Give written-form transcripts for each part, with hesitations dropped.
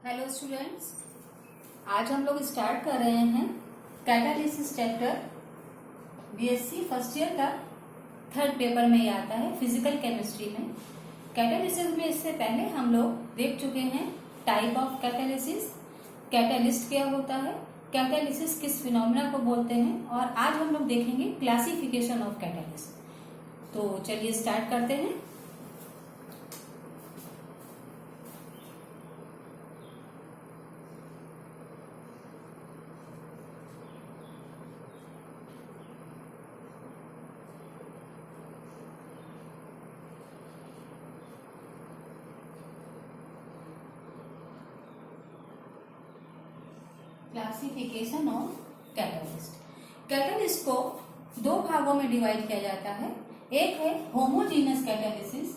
Hello students, आज हम लोग स्टार्ट कर रहे हैं catalysis chapter BSc first year का थर्ड पेपर में ये आता है फिजिकल केमिस्ट्री में। कैटालिसिस में इससे पहले हम लोग देख चुके हैं टाइप ऑफ कैटालिसिस, कैटालिस्ट क्या होता है, कैटालिसिस किस फिनोमेना को बोलते हैं, और आज हम लोग देखेंगे क्लासिफिकेशन ऑफ कैटालिस्ट। तो चलिए स्टार्ट करते हैं। Classification of catalyst. कैटालिस्ट को दो भागों में डिवाइड किया जाता है। एक है होमोजीनस कैटालिसिस,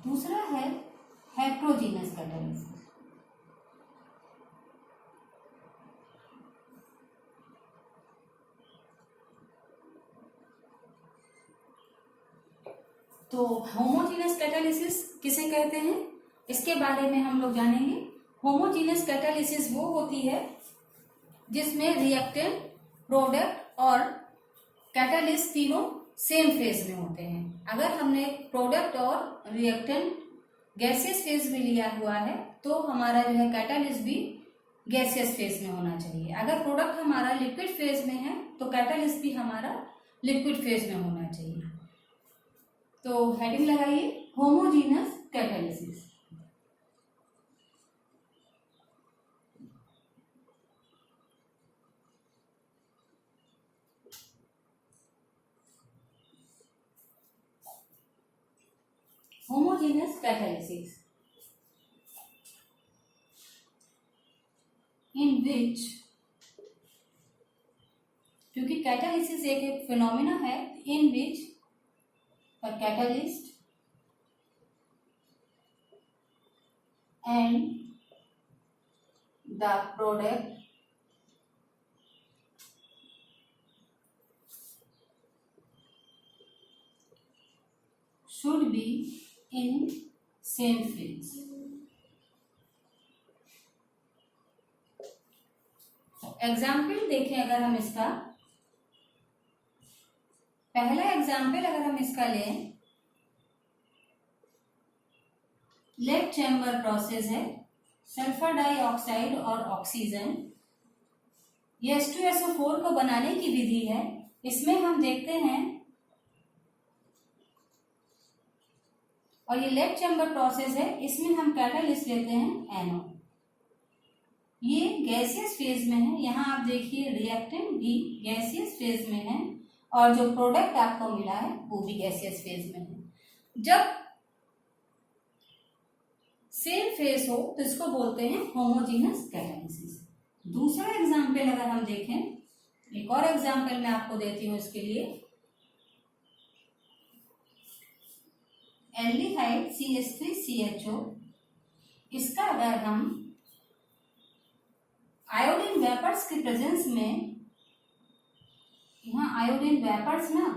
दूसरा है हेट्रोजीनस कैटालिसिस। तो होमोजीनस कैटालिसिस किसे कहते हैं, इसके बारे में हम लोग जानेंगे। होमोजीनस कैटालिसिस वो होती है जिसमें रिएक्टेंट, प्रोडक्ट और कैटालिस्ट तीनों सेम फेज में होते हैं। अगर हमने प्रोडक्ट और रिएक्टेंट गैसियस फेज में लिया हुआ है तो हमारा जो है कैटालिस्ट भी गैसियस फेज में होना चाहिए। अगर प्रोडक्ट हमारा लिक्विड फेज में है तो कैटालिस्ट भी हमारा लिक्विड फेज में होना चाहिए। तो हेडिंग लगाइए होमोजीनस कैटालिसिस। होमोजीनस कैटालिसिस इन विच, क्योंकि कैटालिसिस एक फिनोमिना है इन विच a catalyst and the product should be in same phase। Example देखें, अगर हम इसका पहला एग्जाम्पल अगर हम इसका लें, लेड चैम्बर प्रोसेस है, सल्फर डाइऑक्साइड और ऑक्सीजन, ये H2SO4 को बनाने की विधि है। इसमें हम देखते हैं, और ये लेड चैम्बर प्रोसेस है, इसमें हम कैटालिस्ट लेते हैं NO। ये गैसियस फेज में है। यहाँ आप देखिए रिएक्टेंट भी गैसियस फेज में है और जो प्रोडक्ट आपको मिला है वो भी गैसियस फेज में है। जब सेम फेज हो तो इसको बोलते हैं होमोजीनस कैटालिसिस। दूसरा एग्जाम्पल अगर हम देखें, एक और एग्जाम्पल मैं आपको देती हूं इसके लिए, एल्डिहाइड CH3CHO, इसका अगर हम आयोडीन वेपर्स की प्रेजेंस में, यहाँ आयोडीन वेपर्स ना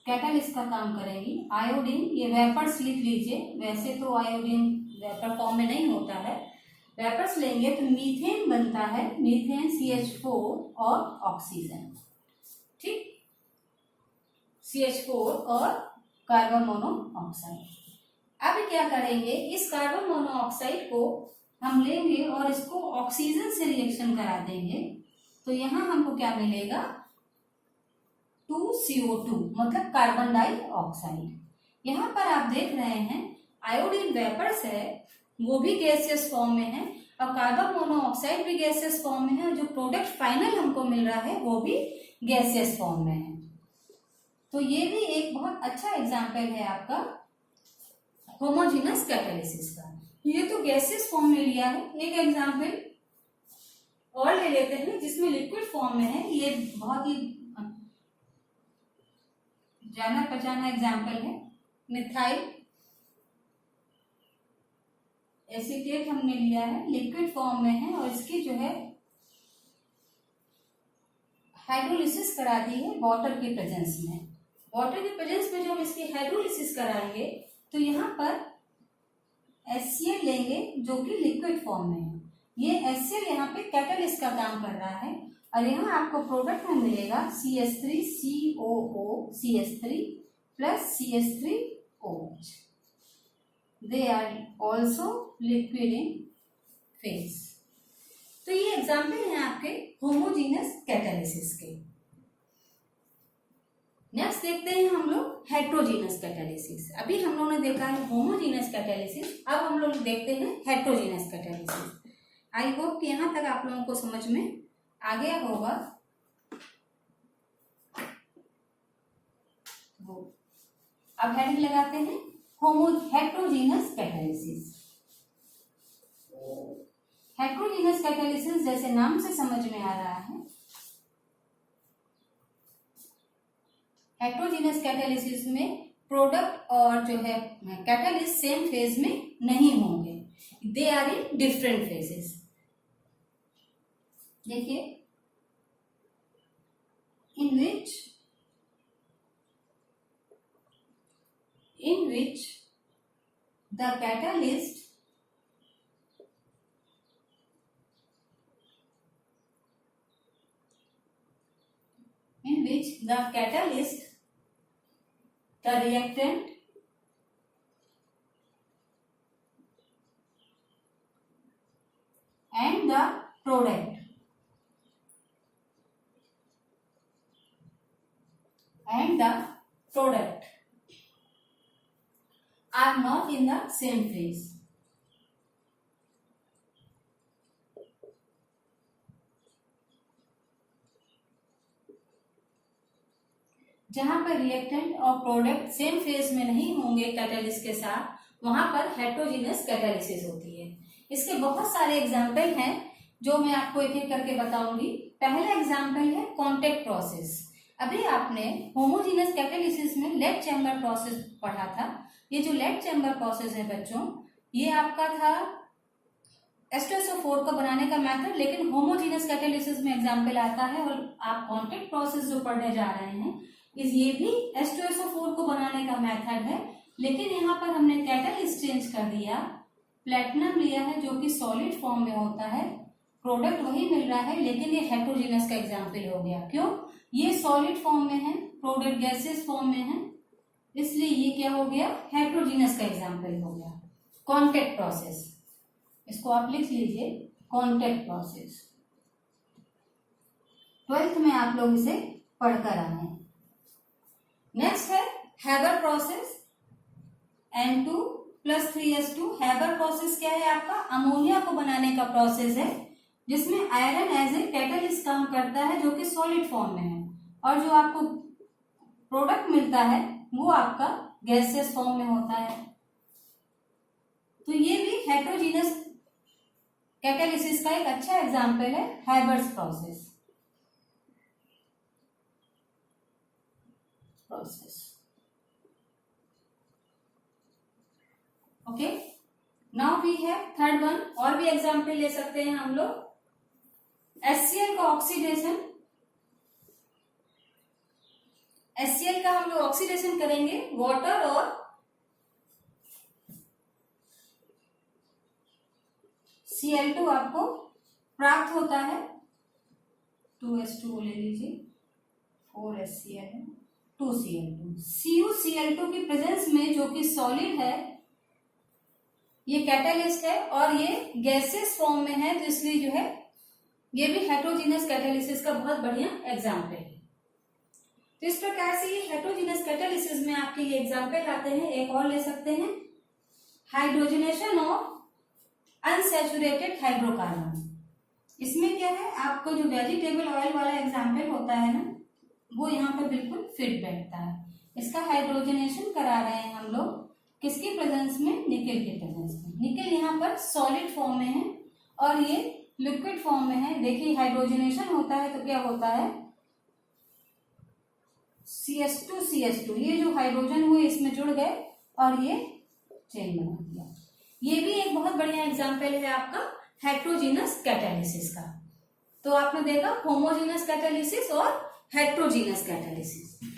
कैटालिस्ट का काम करेंगी। आयोडीन, ये वेपर्स लिख लीजिए, वैसे तो आयोडीन वेपर फॉर्म में नहीं होता है। वेपर्स लेंगे तो मीथेन बनता है, मीथेन CH4 और ऑक्सीजन, ठीक, CH4 और कार्बन मोनोऑक्साइड। अब क्या करेंगे, इस कार्बन मोनोऑक्साइड को हम लेंगे और इसको ऑक्सीजन से रिएक्शन करा देंगे, तो यहाँ हमको क्या मिलेगा, 2CO2 मतलब कार्बन डाइऑक्साइड। यहाँ पर आप देख रहे हैं आयोडीन वेपर्स है, वो भी गैसियस फॉर्म में है, और कार्बन मोनोऑक्साइड भी गैसियस फॉर्म में है। जो प्रोडक्ट फाइनल हमको मिल रहा है वो भी गैसियस फॉर्म में है। तो ये भी एक बहुत अच्छा एग्जाम्पल है आपका होमोजीनस कैटालिसिस का। ये तो गैसियस फॉर्म में लिया है। एक एग्जाम्पल और ले लेते हैं जिसमें लिक्विड फॉर्म में है। ये बहुत ही जाना पहचाना एग्जाम्पल है, मिथाइल एसीटेट हमने लिया है, लिक्विड फॉर्म में है, और इसकी जो है हाइड्रोलिसिस करा दी है वाटर के प्रेजेंस में। वाटर के प्रेजेंस में जब इसकी हाइड्रोलिसिस कराएंगे तो यहाँ पर HCl लेंगे जो कि लिक्विड फॉर्म में है। ये HCl यहाँ पे कैटलिस्ट का काम कर रहा है और यहाँ आपको प्रोडक्ट में मिलेगा CH3COO CH3 plus CH3OH। They are also liquid in phase. तो ये एग्जाम्पल है आपके होमोजीनस कैटालिसिस के। नेक्स्ट देखते हैं हम लोग हेट्रोजीनस कैटालिसिस। अभी हम लोगों ने देखा है होमोजीनस कैटालिसिस, अब हम लोग देखते हैं हेट्रोजीनस कैटालिसिस। आई होप कि यहाँ तक आप लोगों को समझ में आ गया होगा। अब हेडिंग लगाते हैं हेट्रोजीनस कैटालिसिस। हेट्रोजीनस कैटालिसिस जैसे नाम से समझ में आ रहा है, हेट्रोजीनस कैटालिसिस में प्रोडक्ट और जो है कैटालिस्ट सेम फेज में नहीं होंगे, they are in different phases. देखिए, in which the catalyst the reactant and the product are not in the same phase. जहां पर रिएक्टेंट और प्रोडक्ट सेम फेज में नहीं होंगे कैटालिस्ट के साथ, वहां पर हेट्रोजीनस कैटालिसिस होती है। इसके बहुत सारे एग्जाम्पल हैं जो मैं आपको एक एक करके बताऊंगी। पहला एग्जाम्पल है कॉन्टेक्ट प्रोसेस। अभी आपने होमोजीनस कैटालिसिस में लेड चैम्बर प्रोसेस पढ़ा था। ये जो लेड चैम्बर प्रोसेस है बच्चों, ये आपका था H2SO4 को बनाने का मेथड, लेकिन होमोजीनस कैटालिसिस में एग्जाम्पल आता है। और आप कॉन्टेक्ट प्रोसेस जो पढ़ने जा रहे हैं, ये भी H2SO4 को बनाने का मेथड है, लेकिन यहाँ पर हमने कैटालिस्ट चेंज कर दिया, प्लेटिनम लिया है जो कि सॉलिड फॉर्म में होता है, प्रोडक्ट वही मिल रहा है, लेकिन ये हेट्रोजीनस का एग्जाम्पल हो गया। क्यों? ये सॉलिड फॉर्म में है, प्रोडक्ट गैसेस फॉर्म में है, इसलिए ये क्या हो गया, हेट्रोजीनस का एग्जाम्पल हो गया। कॉन्टेक्ट प्रोसेस, इसको आप लिख लीजिए, कॉन्टेक्ट प्रोसेस। 12th में आप लोग इसे पढ़कर आए हैं। नेक्स्ट है Haber process, N2 + 3H2। Haber process क्या है आपका? अमोनिया को बनाने का प्रोसेस है, जिसमें आयरन एज ए कैटलिस्ट काम करता है जो कि सॉलिड फॉर्म में है, और जो आपको प्रोडक्ट मिलता है वो आपका गैसियस फॉर्म में होता है। तो ये भी हेट्रोजीनस कैटालिसिस का एक अच्छा एग्जाम्पल है, Haber's process. Okay, now we have third one. और भी एग्जाम्पल ले सकते हैं हम लोग। HCl का ऑक्सीडेशन, HCl का हम लोग ऑक्सीडेशन करेंगे वाटर और Cl2 आपको प्राप्त होता है। 2H2 ले लीजिए, 4HCl है, 2Cl2। CuCl2 की प्रेजेंस में जो कि सॉलिड है, ये कैटालिस्ट है और ये गैसेस फॉर्म में है, तो इसलिए जो है ये भी हेट्रोजीनस कैटालिसिस का बहुत बढ़िया एग्जाम्पल है। तो इस प्रकार से ये हेट्रोजीनस कैटालिसिस में आपके ये एग्जाम्पल आते हैं। एक और ले सकते हैं, हाइड्रोजनेशन ऑफ अनसैचुरेटेड हाइड्रोकार्बन। इसमें क्या है, आपको जो वेजिटेबल ऑयल वाला एग्जाम्पल होता है ना, वो यहाँ पर बिल्कुल फिट बैठता है। इसका हाइड्रोजनेशन करा रहे हैं हम लोग, किसकी प्रेजेंस में? निकेल के प्रेजेंस में। निकेल यहाँ पर सॉलिड फॉर्म में है और ये लिक्विड फॉर्म में है। देखिए, हाइड्रोजनेशन होता है तो क्या होता है, CH2 ये जो हाइड्रोजन हुए इसमें जुड़ गए और ये चेन बना दिया। ये भी एक बहुत बढ़िया एग्जाम्पल है आपका हेट्रोजीनस कैटालिसिस का। तो आपने देखा होमोजीनस कैटालिसिस और हेट्रोजीनस कैटालिसिस।